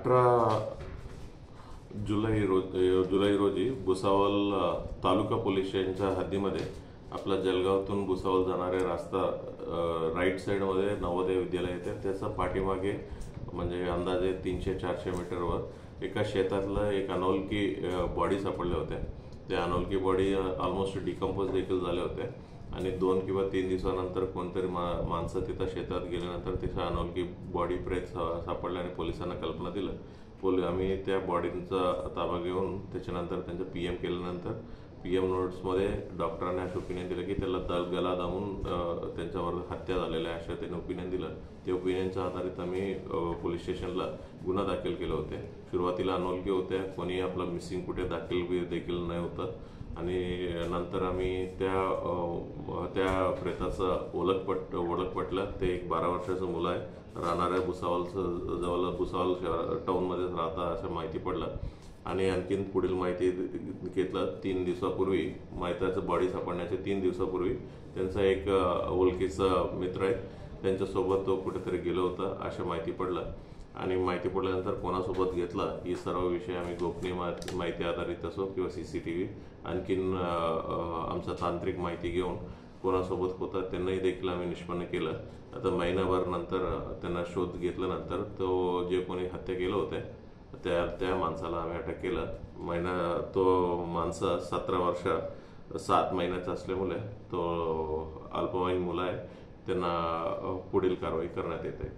18 जुलै रोजी भुसावळ तालुका पोलीस स्टेशनच्या हद्दीमध्ये आपला जळगावतून भुसावळ जाणारे रस्ता राईट साईडमध्ये नवोदय विद्यालय येते, त्याचा पाठीमागे म्हणजे अंदाजे 300-400 मीटरवर एका शेतातलं एक अनोळखी बॉडी सापडल्या होत्या। त्या अनोळखी बॉडी ऑलमोस्ट डिकम्पोज देखील झाल्या होत्या आणि 2 किंवा 3 दिवसानंतर कोणतरी माणसं तिथं शेतात गेल्यानंतर तिचा अनोळखी बॉडी प्रेत सापडल्याने पोलिसांना कल्पना दिलं। आम्ही त्या बॉडीचा ताबा घेऊन त्याच्यानंतर त्यांचं पीएम केल्यानंतर पीएम नोट्समध्ये डॉक्टरांनी असं ओपिनियन दिलं की त्याला गला दाबून त्यांच्यावर हत्या झालेली आहे असं त्यांनी ओपिनियन दिलं। ते ओपिनियनच्या आधारित आम्ही पोलीस स्टेशनला गुन्हा दाखल केले होते। सुरुवातीला अनोळखी होत्या, कोणी आपलं मिसिंग कुठे देखील नाही होतं आणि नंतर आम्ही त्या प्रेताचं ओळख पटलं। ते एक 12 वर्षाचं मुलं आहे, राहणाऱ्या भुसावळचं जवळ भुसावळ टाउनमध्येच राहता असं माहिती पडलं आणि आणखीन पुढील माहिती घेतलं। 3 दिवसापूर्वी माहितीचं बॉडी सापडण्याच्या 3 दिवसापूर्वी त्यांचा एक ओळखीचा मित्र आहे, त्यांच्यासोबत तो कुठेतरी गेलो होता असं माहिती पडलं आणि माहिती पडल्यानंतर कोणासोबत घेतला ही सर्व विषय आम्ही गोपनीय माहिती आधारित असो किंवा CCTV आणखीन आमचा तांत्रिक माहिती घेऊन कोणासोबत होता त्यांनाही देखील आम्ही निष्पन्न केलं। आता महिनाभर नंतर त्यांना शोध घेतल्यानंतर तो जे कोणी हत्या केलं होते त्या माणसाला आम्ही अटक केलं। तो माणसं 17 वर्ष 7 महिन्याचा असल्यामुळे तो अल्पवयीन मुलं आहे, त्यांना पुढील कारवाई करण्यात येते।